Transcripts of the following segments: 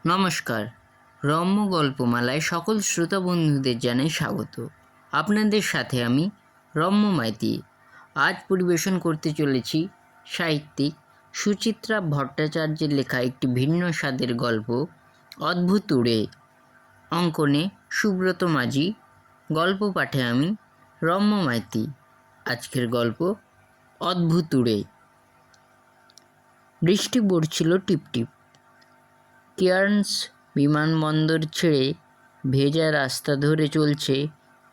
নমস্কার। রম্য গল্পমালায় সকল শ্রোতা বন্ধুদের জানাই স্বাগত। আপনাদের সাথে আমি রম্য মাইতি। আজ পরিবেশন করতে চলেছি সাহিত্যিক সুচিত্রা ভট্টাচার্যের লেখা একটি ভিন্ন স্বাদের গল্প অদ্ভুত উড়ে। অঙ্কনে সুব্রত মাঝি, গল্প পাঠে আমি রম্য মাইতি। আজকের গল্প অদ্ভুত উড়ে। বৃষ্টি পড়ছিল টিপটিপ। কেয়ার্নস বিমানবন্দর ছেড়ে ভেজা রাস্তা ধরে চলছে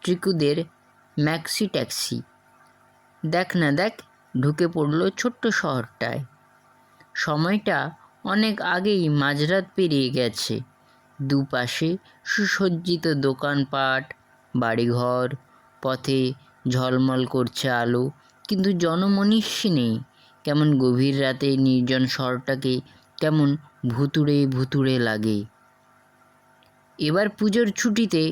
ট্রিকুদের ম্যাক্সি ট্যাক্সি। দেখ না দেখ, ঢুকে পড়ল ছোট্ট শহরটায়। সময়টা অনেক আগেই মাঝরাত পেরিয়ে গেছে। দুপাশে সুসজ্জিত দোকানপাট, বাড়িঘর, পথে ঝলমল করছে আলো, কিন্তু জনমনীষী নেই। কেমন গভীর রাতে নির্জন শহরটাকে কেমন ভুতুড়ে ভুতুড়ে লাগে। এবার পুজোর ছুটিতে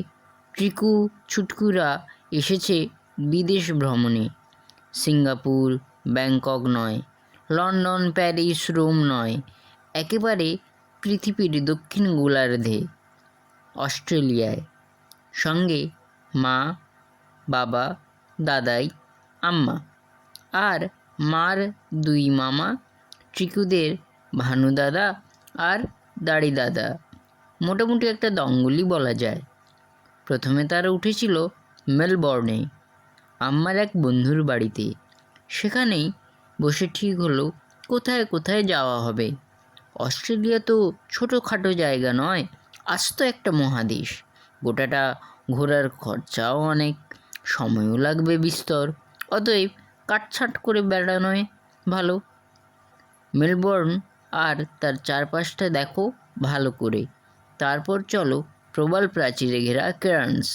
ট্রিকু ছুটকুরা এসেছে বিদেশ ভ্রমণে। সিঙ্গাপুর, ব্যাংকক নয়, লন্ডন, প্যারিস, রোম নয়, একেবারে পৃথিবীর দক্ষিণ গোলার্ধে, অস্ট্রেলিয়ায়। সঙ্গে মা, বাবা, দাদাই, আম্মা আর মার দুই মামা, ট্রিকুদের ভানু দাদা আর দাড়ি দাদা। মোটামুটি একটা দঙ্গলই বলা যায়। প্রথমে তারা উঠেছিল মেলবোর্নে, আম্মার এক বন্ধুর বাড়িতে। সেখানেই বসে ঠিক হলো কোথায় কোথায় যাওয়া হবে। অস্ট্রেলিয়া তো ছোটোখাটো জায়গা নয়, আস্ত একটা মহাদেশ। গোটাটা ঘোরার খরচাও অনেক, সময়ও লাগবে বিস্তর। অতএব কাটছাট করে বেড়ানোয় ভালো। মেলবোর্ন আর তার চারপাশটা দেখো ভালো করে, তারপর চলো প্রবাল প্রাচীরে ঘেরা কেয়ার্নস।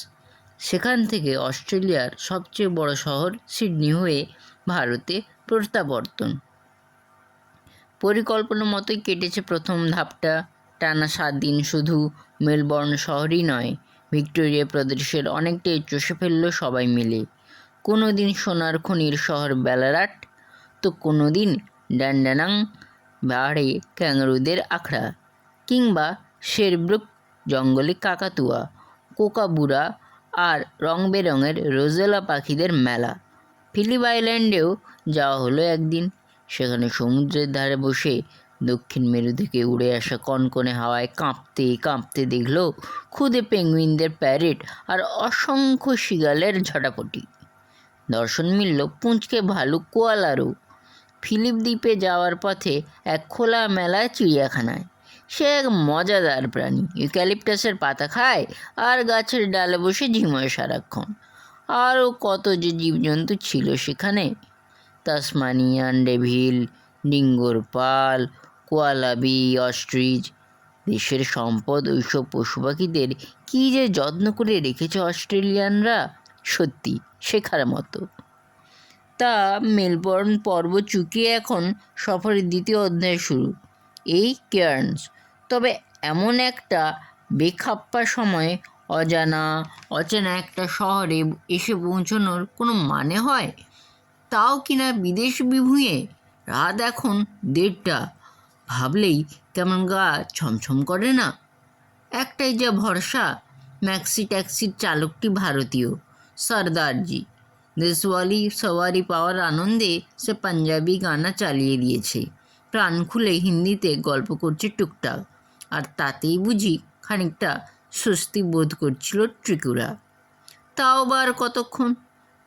সেখান থেকে অস্ট্রেলিয়ার সবচেয়ে বড় শহর সিডনি হয়ে ভারতে প্রত্যাবর্তন। পরিকল্পনা মতোই কেটেছে প্রথম ধাপটা। টানা 7 দিন শুধু মেলবোর্ন শহরই নয়, ভিক্টোরিয়া প্রদেশের অনেকটাই চষে ফেলল সবাই মিলে। কোনো দিন সোনার খনির শহর ব্যালারাট, তো কোনো দিন ড্যান্ডানাং পাহাড়ে ক্যাঙ্গারুদের আখড়া, কিংবা শেরব্রুক জঙ্গলে কাকাতুয়া, কোকাবুরা আর রং বেরঙের রোজেলা পাখিদের মেলা। ফিলিপ আইল্যান্ডেও যাওয়া হলো একদিন। সেখানে সমুদ্রের ধারে বসে দক্ষিণ মেরু থেকে উড়ে আসা কনকনে হাওয়ায় কাঁপতে কাঁপতে দেখল খুদে পেঙ্গুইনদের প্যারেড আর অসংখ্য শিগালের ঝটাপটি। দর্শন মিলল পুঁচকে ভালুক কোয়ালারও। ফিলিপ দ্বীপে যাওয়ার পথে এক খোলা মেলা চিড়িয়াখানায়। সে এক মজাদার প্রাণী, ইউক্যালিপটাসের পাতা খায় আর গাছের ডালে বসে ঝিমোয় সারাক্ষণ। আরও কত যে জীবজন্তু ছিল সেখানে, তাসমানিয়ান ডেভিল, ডিঙ্গোর পাল, কোয়ালাবি, অস্ট্রিচ। দেশের সম্পদ ওইসব পশু পাখিদের কী যে যত্ন করে রেখেছে অস্ট্রেলিয়ানরা, সত্যি শেখার মতো। তা মেলবোর্ন পর্ব চুকিয়ে এখন সফরের দ্বিতীয় অধ্যায় শুরু, এই কেয়ার্নস। তবে এমন একটা বেখাপ্পা সময়ে অচেনা একটা শহরে এসে পৌঁছানোর কোনো মানে হয়? তাও কিনা বিদেশ বিভুঁইয়ে। রাত এখন 1:30। ভাবলেই কেমন গা ছমছম করে না? একটাই যা ভরসা, ম্যাক্সি ট্যাক্সির চালকটি ভারতীয়, সর্দারজি। দেশওয়ালি সওয়ারি পাওয়ার আনন্দে সে পাঞ্জাবি গানা চালিয়ে দিয়েছে, প্রাণ খুলে হিন্দিতে গল্প করছে টুকটাক, আর তাতেই বুঝি খানিকটা স্বস্তি বোধ করছিল ট্রিকুরা। তাও বা আর কতক্ষণ?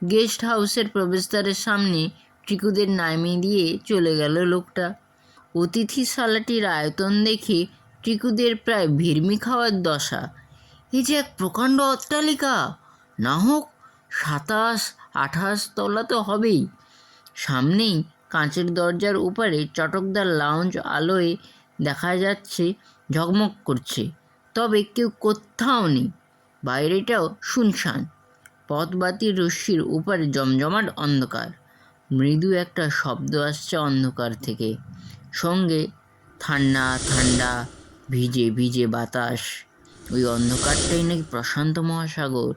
গেস্ট হাউসের প্রবেশদ্বারের সামনে ট্রিকুদের নামিয়ে দিয়ে চলে গেল লোকটা। অতিথিশালাটির আয়তন দেখে ট্রিকুদের প্রায় ভিড়মি খাওয়ার দশা। এই যে এক প্রকাণ্ড অট্টালিকা, না হোক 27-28 তলা তো হবেই। সামনেই কাঁচের দরজার উপরে চটকদার লাউঞ্জ আলোয় দেখা যাচ্ছে ঝকমক করছে, তবে কেউ কোথাও নেই। বাইরেটাও শুনশান। পথবাতির রশ্মির উপরে জমজমাট অন্ধকার। মৃদু একটা শব্দ আসছে অন্ধকার থেকে, সঙ্গে ঠান্ডা ঠান্ডা ভিজে ভিজে বাতাস। ওই অন্ধকারটাই নাকি প্রশান্ত মহাসাগর।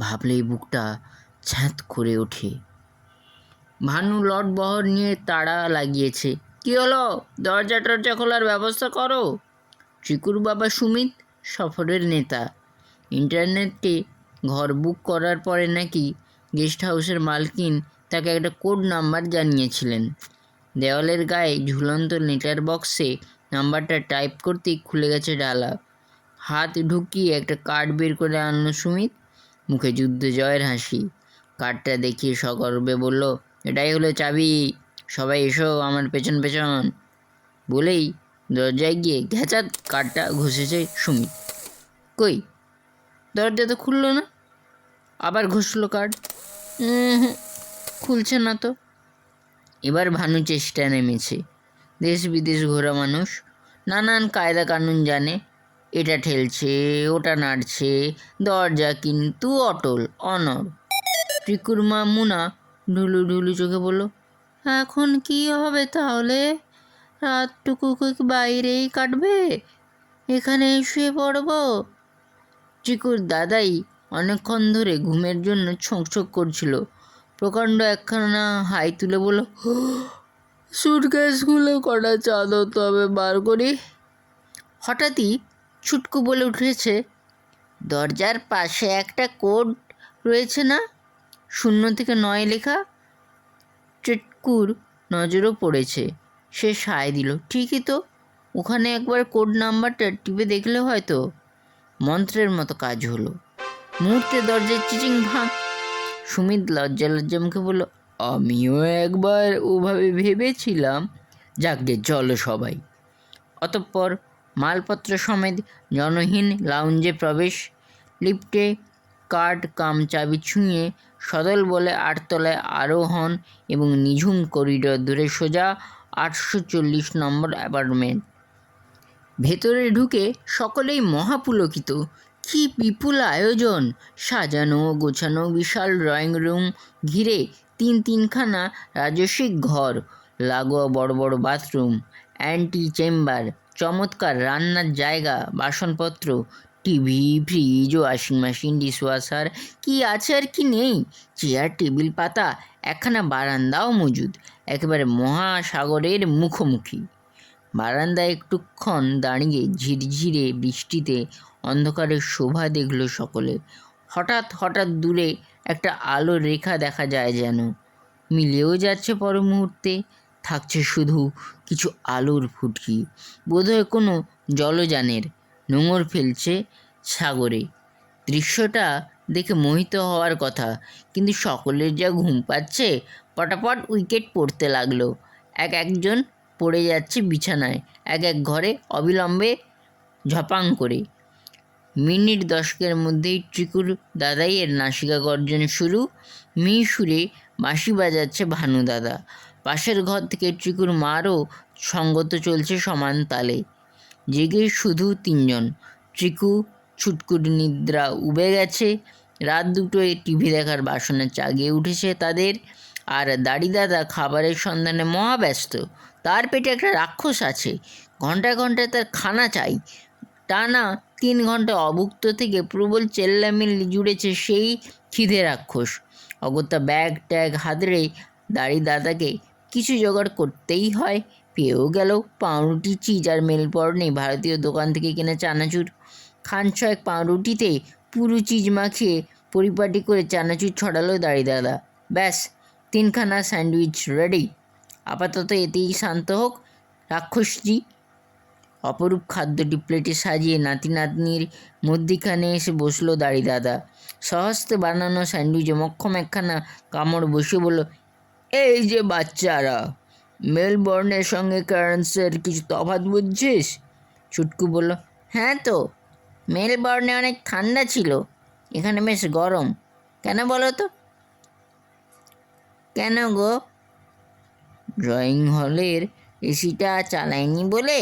ভাবলেই বুকটা ছ্যাঁত করে ওঠে। ভানু লট বহর নিয়ে তাড়া লাগিয়েছে। কি হলো? দরজা টরজা খোলার ব্যবস্থা করো। চিকুর বাবা সুমিত সফরের নেতা। ইন্টারনেটে ঘর বুক করার পরে নাকি গেস্ট হাউসের মালকিন তাকে একটা কোড নাম্বার জানিয়েছিলেন। দেওয়ালের গায়ে ঝুলন্ত লেটার বক্সে নাম্বারটা টাইপ করতেই খুলে গেছে ডালা। হাত ঢুকিয়ে একটা কার্ড বের করে আনলো সুমিত, মুখে যুদ্ধ জয়ের হাসি। কার্ডটা দেখিয়ে সগর্বে বলল, এটাই হলো চাবি, সবাই এসো আমার পেছন পেছন। বলেই দরজায় গিয়ে ঘ্যাচাত কার্ডটা ঘষেছে সুমিত। কই, দরজা তো খুললো না। আবার ঘষলো কার্ড, খুলছে না তো। এবার ভানু চেষ্টায় নেমেছে। দেশ বিদেশ ঘোরা মানুষ, নানান কায়দা কানুন জানে। এটা ঠেলছে, ওটা নাড়ছে, দরজা কিন্তু অটল অনড়। ত্রিকুর মা মুনা ঢুলু ঢুলু চোখে বলল, এখন কি হবে তাহলে? রাতটুকু বাইরেই কাটবে? এখানে শুয়ে পড়ব? চিকুর দাদাই অনেকক্ষণ ধরে ঘুমের জন্য ছোঁক করছিল। প্রকাণ্ড একখানা হাই তুলে বলল, সুটকেসগুলো কটা চাদর তবে বার করি। হঠাৎই ছুটকু বলে উঠেছে, দরজার পাশে একটা কোড রয়েছে না, 0 থেকে 9 লেখা? চিটকুর নজরও পড়েছে। সে সায় দিল, ঠিকই তো, ওখানে একবার কোড নাম্বারটা টিপে দেখলে হয়তো। মন্ত্রের মতো কাজ হলো। মুহূর্তে দরজার চিচিং ভাঙ। সুমিত লজ্জা মুখে বলল, আমিও একবার ওভাবে ভেবেছিলাম। যাকগে চলো সবাই। অতঃপর মালপত্র সমেত জনহীন লাউঞ্জে প্রবেশ। লিফটে কার্ড কাম চাবি ছুঁয়ে সদল বলে 8 তলায় আরোহণ এবং নিঝুম করিডর ধরে সোজা 840 নম্বর অ্যাপার্টমেন্ট। ভেতরে ঢুকে সকলেই মহাপুলকিত। কি বিপুল আয়োজন! সাজানো গোছানো বিশাল ড্রয়িং রুম ঘিরে 3খানা রাজস্বিক ঘর, লাগোয়া বড় বড় বাথরুম, অ্যান্টি চেম্বার, চমৎকার রান্নার জায়গা, বাসনপত্র, TV, fridge, washing machine, dishwasher, কি আছে আর কি নেই, চেয়ার টেবিল পাতা, একখানা বারান্দাও মজুদ, একেবারে মহাসাগরের মুখোমুখি। বারান্দায় একটুক্ষণ দাঁড়িয়ে ঝিরঝিরে বৃষ্টিতে অন্ধকারের শোভা দেখল সকলে। হঠাৎ দূরে একটা আলোর রেখা দেখা যায়, যেন মিলেও যাচ্ছে পর মুহূর্তে, থাকছে শুধু কিছু আলোর ফুটকি। বোধহয় কোনো জলযানের নোঙর ফেলছে সাগরে। দৃশ্যটা দেখে মোহিত হওয়ার কথা, কিন্তু সকলের যা ঘুম পাচ্ছে, পটাপট উইকেট পড়তে লাগলো। একজন পড়ে যাচ্ছে বিছানায়, এক ঘরে অবিলম্বে ঝপাং করে। মিনিট 10 মধ্যেই ট্রিকুর দাদাইয়ের নাসিকা গর্জন শুরু। সুরে বাঁশি বাজাচ্ছে ভানু দাদা। পাশের ঘর থেকে ট্রিকুর মারও সঙ্গত চলছে সমান তালে। জেগে শুধু 3 জন। ট্রিকু, ছুটকুর নিদ্রা উবে গেছে। রাত 2টোয় টিভি দেখার বাসনা জাগিয়ে উঠেছে তাদের। আর দাড়ি দাদা খাবারের সন্ধানে মহাব্যস্ত। তার পেটে একটা রাক্ষস আছে, ঘন্টায় তার খানা চাই। টানা 3 ঘন্টা অভুক্ত থেকে প্রবল চেল্লামিল্লি জুড়েছে সেই খিদে রাক্ষস। অগত্যা ব্যাগ ট্যাগ হাতড়ে দাড়ি দাদাকে কিছু জোগাড় করতেই হয়। পেয়েও গেল পাউরুটি, চিজ আর মেলবর্নে ভারতীয় দোকান থেকে কেনা চানাচুর। খান 6 পাউরুটিতে পুরো চিজ মাখিয়ে পরিপাটি করে চানাচুর ছড়ালো দাড়ি দাদা। ব্যাস, 3খানা স্যান্ডউইচ রেডি। আপাতত এতেই শান্ত হোক রাক্ষসজি। অপরূপ খাদ্যটি প্লেটে সাজিয়ে নাতি নাতনির মধ্যিখানে এসে বসলো দাড়ি দাদা। সহস্তে বানানো স্যান্ডউইচে মক্ষম একখানা কামড় বসে বলল, এই যে বাচ্চারা, মেলবর্নের সঙ্গে ক্যারেন্সের কিছু তফাৎ বুঝছিস? ছুটকু বলল, হ্যাঁ তো, মেলবর্নে অনেক ঠান্ডা ছিল, এখানে বেশ গরম। কেন বলো তো? কেন গো? ড্রয়িং হলের এসিটা চালায়নি বলে?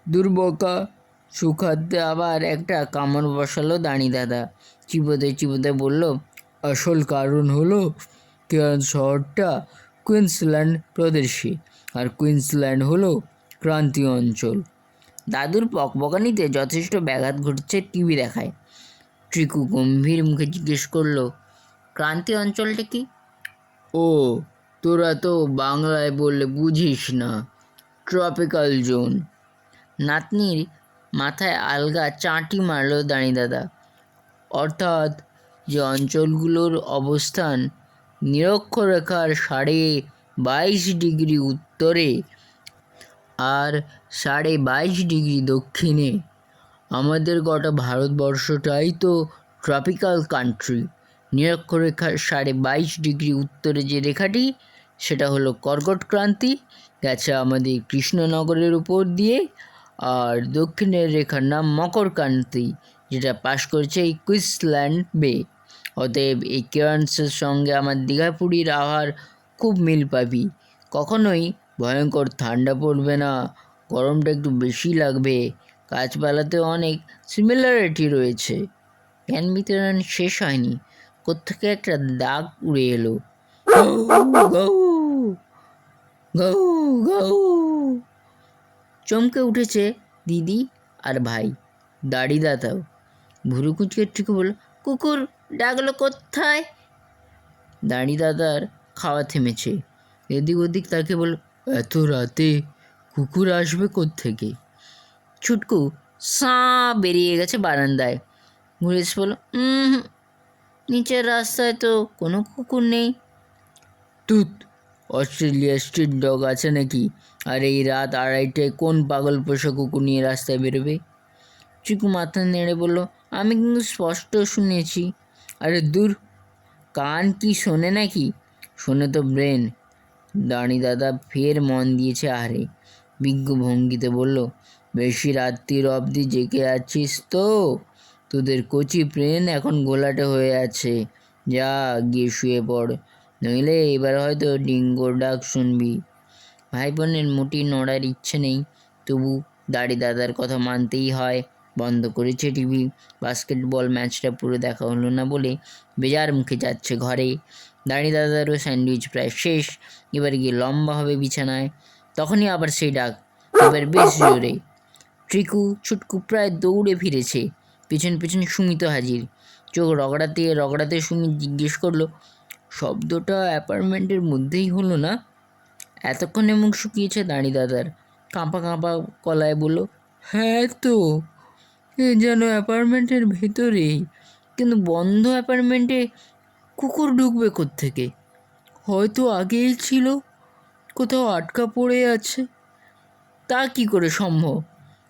দুর্বকা। সুখাদ্যে আবার একটা কামড় বসালো দাঁড়ি দাদা। চিবোতে বলল, আসল কারণ হলো কেয়ার্ন শহরটা কুইন্সল্যান্ড প্রদেশে, আর কুইন্সল্যান্ড হলো ক্রান্তীয় অঞ্চল। দাদুর বকবকানিতে যথেষ্ট ব্যাঘাত ঘটছে টিভি দেখায়। ট্রিকু গম্ভীর মুখে জিজ্ঞেস করলো, ক্রান্তীয় অঞ্চলটা কি? ও, তোরা তো বাংলায় বললে বুঝিস না, ট্রপিক্যাল জোন। নাতনির মাথায় আলগা চাঁটি মারল দাঁড়িদাদা। অর্থাৎ যে অঞ্চলগুলোর অবস্থান নিরক্ষরেখার 22.5 ডিগ্রি উত্তরে আর 22.5 ডিগ্রি দক্ষিণে, আমাদের গোটা ভারতবর্ষটাই তো ট্রপিক্যাল কান্ট্রি। নিরক্ষরেখার 22.5 ডিগ্রি উত্তরে যে রেখাটি, সেটা হলো কর্কট ক্রান্তি, গেছে আমাদের কৃষ্ণনগরের উপর দিয়ে। আর দক্ষিণের রেখার নাম মকর ক্রান্তি, যেটা পাশ করেছে এই কুইন্সল্যান্ড বে। অতএব এই কেয়ার্নসের সঙ্গে আমার দীঘাপুরীর আবহাওয়ার খুব মিল পাবি। কখনোই ভয়ঙ্কর ঠান্ডা পড়বে না, গরমটা একটু বেশি লাগবে, গাছপালাতেও অনেক সিমিলারিটি রয়েছে। জ্ঞান বিতরণ শেষ হয়নি, কোত্থেকে একটা দাগ উড়ে এলো। গৌ গৌ গৌ গৌ। চমকে উঠেছে দিদি আর ভাই, দাড়িদাদাও। ভুরু কুচকে ঠিক বলল, কুকুর ডাকলো কোথায়? দাড়িদাদার খাওয়া থেমেছে, এদিক ওদিক তাকে বলল, এত রাতে কুকুর আসবে কোত্থেকে? ছুটকু বেরিয়ে গেছে বারান্দায়, ঘুরে এসে বলল, নিচের রাস্তায় তো কোনো কুকুর নেই। তুত, অস্ট্রেলিয়া স্ট্রিট ডগ আছে নাকি? আর এই রাত 2:30টায় কোন পাগল পোষা কুকুর নিয়ে রাস্তায় বেরোবে? চিকু মাথা নেড়ে বলল, আমি কিন্তু স্পষ্ট শুনেছি। আরে দূর, কান কি শোনে নাকি? শোনে তো ব্রেন। দাদা ফের মন দিয়েছে আহারে, বিজ্ঞ ভঙ্গিতে বলল, বেশি রাত্রির অবধি জেগে আছিস তো? তোদের কচি ব্রেন এখন ঘোলাটে হয়ে আছে। যা গিয়ে শুয়ে পড়, নইলে এবার হয়তো ডিঙ্গোর ডাক শুনবি। ভাই বোনের মোটি নড়ার ইচ্ছে নেই, তবু দাদার কথা মানতেই হয়। বন্ধ করেছে টিভি। বাস্কেটবল ম্যাচটা পুরো দেখা হলো না বলে বেজার মুখে যাচ্ছে ঘরে। দাদারও স্যান্ডউইচ প্রায় শেষ, এবার গিয়ে লম্বা হবে বিছানায়। তখনই আবার সেই ডাক, এবার বেশ জোরে। ট্রিকু ছুটকু প্রায় দৌড়ে ফিরেছে, পেছন পেছন সুমিত হাজির। চোখ রগড়াতে রগড়াতে সুমিত জিজ্ঞেস করলো, শব্দটা অ্যাপার্টমেন্টের মধ্যেই হলো না? এতক্ষণে মুখ শুকিয়েছে দাদার, কাঁপা কাঁপা গলায় বলল, হ্যাঁ তো, এ যেন অ্যাপার্টমেন্টের ভেতরেই, কিন্তু বন্ধ অ্যাপার্টমেন্টে কুকুর ঢুকবে কোত্থেকে? হয়তো আগেই ছিল, কোথাও আটকা পড়ে আছে। তা কি করে সম্ভব?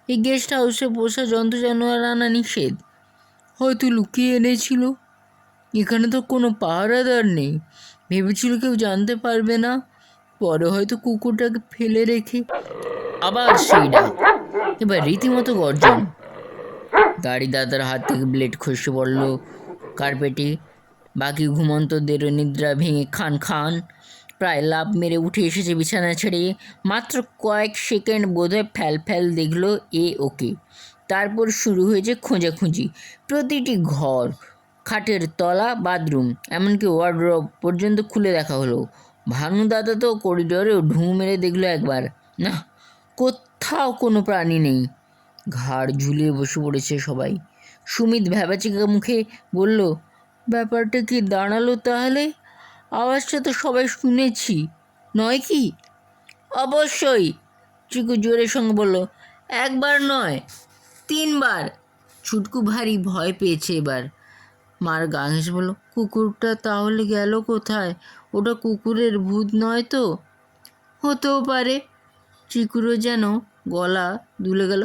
এই গেস্ট হাউসে পোষা জন্তু জানোয়ার আনা নিষেধ, হয়তো লুকিয়ে এনেছিল। এখানে তো কোনো পাহারাদার নেই, ভেবেছিল কেউ জানতে পারবে না, পরে হয়তো কুকুরটাকে ফেলে রেখে। আবার সেই ডাক, এবার রীতিমতো গর্জন। দাদার হাত থেকে ব্লেড খসে পড়ল কার্পেটে। বাকি ঘুমন্তদেরও নিদ্রা ভেঙে খান খান প্রায় লাফ মেরে উঠে এসেছে বিছানা ছেড়ে। মাত্র কয়েক সেকেন্ড বোধহয় ফ্যাল দেখলো ওকে। তারপর শুরু হয়েছে খোঁজাখুঁজি। প্রতিটি ঘর, খাটের তলা, বাথরুম, এমনকি ওয়ার্ডরোব পর্যন্ত খুলে দেখা হলো। দাদা তো করিডোরেও ঢুঁ মেরে দেখলো একবার, না, কোথাও কোনো প্রাণী নেই। ঘাড় ঝুলিয়ে বসে পড়েছে সবাই। সুমিত ভ্যাবাচিকা মুখে বলল, ব্যাপারটা কি দাঁড়ালো তাহলে? আওয়াজটা তো সবাই শুনেছি, নয় কি? অবশ্যই, চিকু জোরের সঙ্গে বলল, একবার নয়, 3বার। ছুটকু ভারী ভয় পেয়েছে এবার। মার গা ঘেঁষে বলল, কুকুরটা তাহলে গেল কোথায়? ওটা কুকুরের ভূত নয় তো? হতেও পারে। চিকুরও যেন গলা দুলে গেল,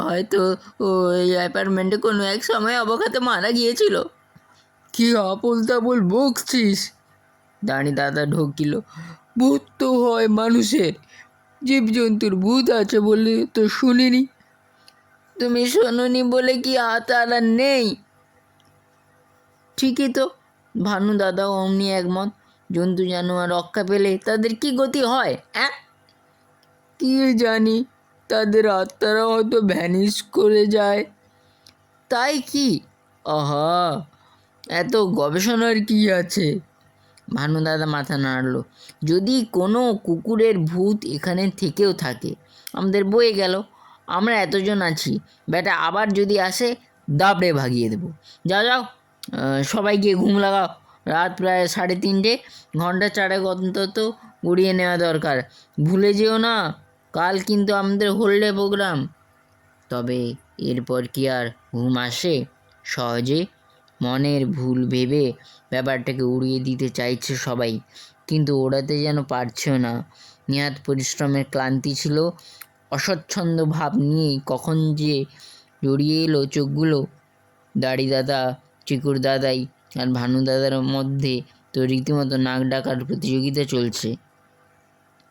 হয়তো ওই অ্যাপার্টমেন্টে কোনো এক সময় অবখাতে মারা গিয়েছিল। কি আপল তাবল বকছিস? দাদা ঢোকিল, ভূত তো হয় মানুষের, জীবজন্তুর ভূত আছে বলে তো শুনিনি। তুমি শোনোনি বলে কি তারা নেই? ঠিকই তো, দাদাও অমনি একমত। জন্তু জানোয়ার রক্ষা পেলে তাদের কি গতি হয়? কি জানি, তাদের আত্মারা হয়তো ভ্যানিশ করে যায়। তাই কি? আহা, এত গবেষণার কি আছে? দাদা মাথা নাড়ল। যদি কোনো কুকুরের ভূত এখানে থেকেও থাকে, আমাদের বয়ে গেল। আমরা এতজন আছি, বেটা আবার যদি আসে দাবড়ে ভাগিয়ে দেবো। যাও যাও, সবাই গিয়ে ঘুম লাগাও। রাত প্রায় 3:30, ঘন্টা 4 অন্তত গড়িয়ে নেওয়া দরকার। ভুলে যেও না, কাল কিন্তু আমাদের হোলডে প্রোগ্রাম। তবে এরপর কি আর ঘুম আসে সহজে? মনের ভুল ভেবে ব্যাপারটাকে উড়িয়ে দিতে চাইছে সবাই, কিন্তু ওড়াতে যেন পারছেও না। নেহাত পরিশ্রমের ক্লান্তি ছিল, অস্বচ্ছন্দ ভাব নিয়ে কখন যে জড়িয়ে এলো চোখগুলো। দাড়ি দাদা, চিকুর দাদাই আর ভানু দাদার মধ্যে তো রীতিমতো নাক ডাকার প্রতিযোগিতা চলছে।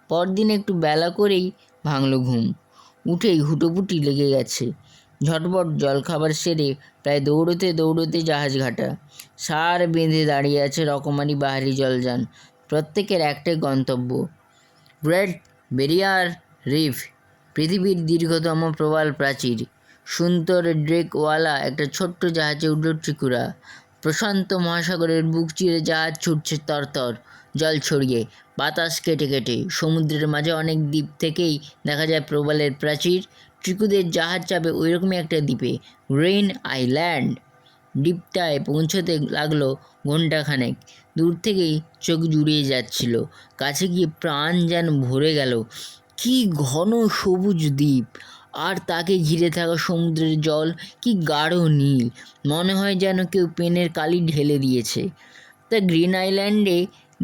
পরদিন একটু বেলা করেই ভাঙল ঘুম। উঠেই হুটোপুটি লেগে গেছে। ঝটপট জলখাবার সেরে প্রায় দৌড়তে জাহাজ ঘাটা। সার বেঁধে দাঁড়িয়ে আছে রকমারি বাহারি জলযান। প্রত্যেকের একটাই গন্তব্য, গ্রেট ব্যারিয়ার রিফ, পৃথিবীর দীর্ঘতম প্রবাল প্রাচীর। সুন্দর ড্রেকওয়ালা একটা ছোট্ট জাহাজে উঠল ত্রিপুরা। প্রশান্ত মহাসাগরের বুক চিরে জাহাজ ছুটছে তরতর, জল ছড়িয়ে, বাতাস কেটে কেটে। সমুদ্রের মাঝে অনেক দ্বীপ থেকেই দেখা যায় প্রবালের প্রাচীর। ত্রিকুদের জাহাজ চাপে ওইরকমই একটা দ্বীপে, গ্রিন আইল্যান্ড। দ্বীপটায় পৌঁছতে লাগলো ঘণ্টাখানেক। দূর থেকেই চোখ জুড়িয়ে যাচ্ছিল, কাছে গিয়ে প্রাণ যেন ভরে গেল। কি ঘন সবুজ দ্বীপ, আর তাকে ঘিরে থাকা সমুদ্রের জল কি গাঢ় নীল, মনে হয় যেন কেউ পেনের কালি ঢেলে দিয়েছে। তা গ্রিন আইল্যান্ডে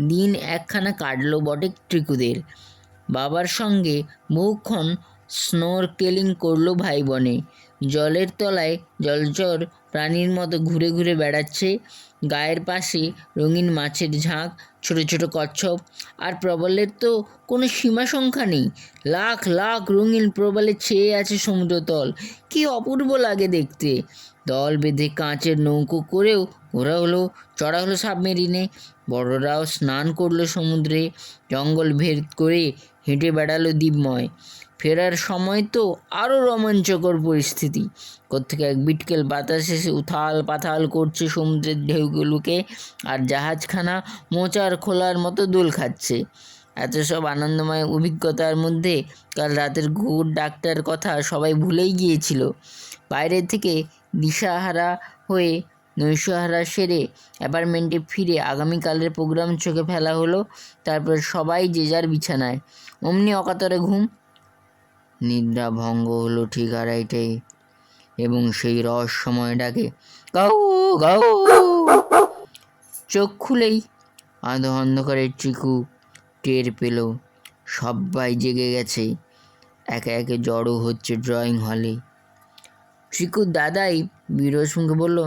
দিন একখানা কাটলো বটে ত্রিকুদের। বাবার সঙ্গে বহুক্ষণ স্নোরকেলিং করলো ভাই বোনে। জলের তলায় জলচর প্রাণীর মতো ঘুরে ঘুরে বেড়াচ্ছে। গায়ের পাশে রঙিন মাছের ঝাঁক, ছোট ছোট কচ্ছপ। আর প্রবালের তো কোনো সীমা সংখ্যা নেই। লাখ লাখ রঙিন প্রবালে ছেয়ে আছে সমুদ্রতল। কি অপূর্ব লাগে দেখতে। দল বেঁধে কাঁচের নৌকো করেও চড়া হলো সাবমেরিনে। বড়রাও স্নান করলো সমুদ্রে। জঙ্গল ভেদ করে হেঁটে বেড়ালো দ্বীপময়। ফেরার সময় তো আরও রোমাঞ্চকর পরিস্থিতি। কোত্থেকে এক বিটকেল বাতাস এসে উথাল পাথাল করছে সমুদ্রের ঢেউগুলোকে, আর জাহাজখানা মোচার খোলার মতো দোল খাচ্ছে। এত সব আনন্দময় অভিজ্ঞতার মধ্যে কাল রাতের ঘুঘুর ডাকটার কথা সবাই ভুলেই গিয়েছিল। বাইরে থেকে দিশাহারা হয়ে নৈশহারা সেরে অ্যাপার্টমেন্টে ফিরে আগামীকালের প্রোগ্রাম চোখে ফেলা হলো। তারপর সবাই যে যার বিছানায়। অমনি অকাতরে ঘুম। নিদ্রা ভঙ্গ হলো ঠিক আড়াইটায়, এবং সেই রহস্যময় ডাকে গাউ গাউ। চোখ খুলেই আধো অন্ধকারের চিকু টের পেল সবাই জেগে গেছে। একে একে জড়ো হচ্ছে ড্রয়িং হলে। চিকুর দাদাই বিরস মুখে বলল,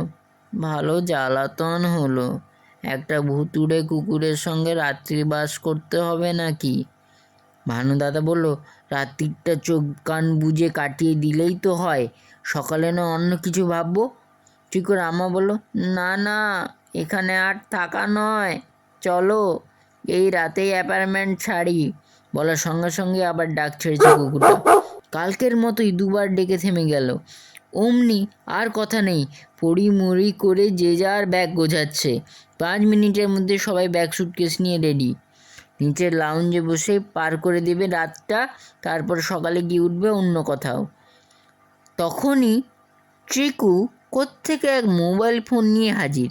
ভালো জ্বালাতন হলো। একটা ভুতুড়ে কুকুরের সঙ্গে রাত্রিবাস করতে হবে নাকি? ভানু দাদা বলল, রাত্রিটা চোখ কান বুজে কাটিয়ে দিলেই তো হয়, সকালে না অন্য কিছু ভাববো। চিকুর আম্মা বলল, না না, এখানে আর থাকা নয়, চলো এই রাতেই অ্যাপার্টমেন্ট ছাড়ি। বলার সঙ্গে সঙ্গে আবার ডাক ছেড়েছে কুকুরটা। কালকের মতোই দুবার ডেকে থেমে গেল। অমনি আর কথা নেই, পড়িমড়ি করে যে যার ব্যাগ গোছাচ্ছে। 5 মিনিটের মধ্যে সবাই ব্যাগ সুটকেস নিয়ে রেডি। নিচের লাউঞ্জে বসে পার করে দেবে রাতটা, তারপর সকালে গিয়ে উঠবে অন্য কোথাও। তখনই চিকু কোত্থেকে এক মোবাইল ফোন নিয়ে হাজির।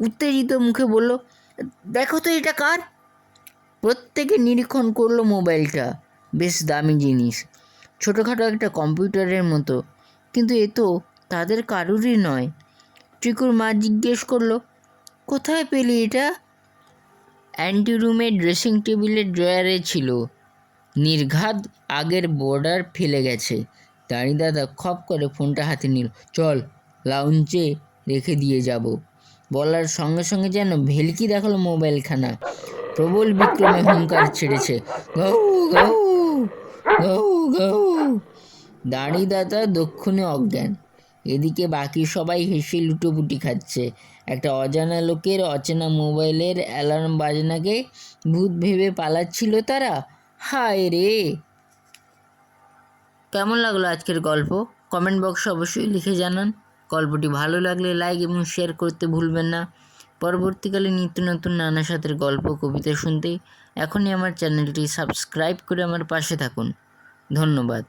উত্তেজিত মুখে বলল, দেখো তো এটা কার? প্রত্যেকে নিরীক্ষণ করলো মোবাইলটা। বেশ দামি জিনিস, ছোটোখাটো একটা কম্পিউটারের মতো, কিন্তু এ তো তাদের কারুরই নয়। চিকুর মা জিজ্ঞেস করলো, কোথায় পেলি এটা? অ্যান্টি রুমের ড্রেসিং টেবিলের ড্রয়ারে ছিল। নির্ঘাত আগের বর্ডার ফেলে গেছে। দাঁড়ি দাদা খপ করে ফোনটা হাতে নিল। চল লাউঞ্জে রেখে দিয়ে যাব। বলার সঙ্গে সঙ্গে যেন ভেলকি দেখালো মোবাইলখানা। প্রবল বিক্রমে হুঙ্কার ছেড়েছে, গৌ গৌ গৌ গৌ। দাঁড়ি দাদা দক্ষিণে অজ্ঞান। এদিকে বাকি সবাই হেসে লুটোপুটি খাচ্ছে। একটা অজানা লোকের অচেনা মোবাইলের অ্যালার্ম বাজনাকে ভূত ভেবে পালাচ্ছিল তারা। হায় রে! কেমন লাগলো আজকের গল্প? কমেন্ট বক্সে অবশ্যই লিখে জানান। গল্পটি ভালো লাগলে লাইক এবং শেয়ার করতে ভুলবেন না। পরবর্তীকালে নিত্য নতুন নানা সাথের গল্প কবিতা শুনতে এখনই আমার চ্যানেলটি সাবস্ক্রাইব করে আমার পাশে থাকুন। ধন্যবাদ।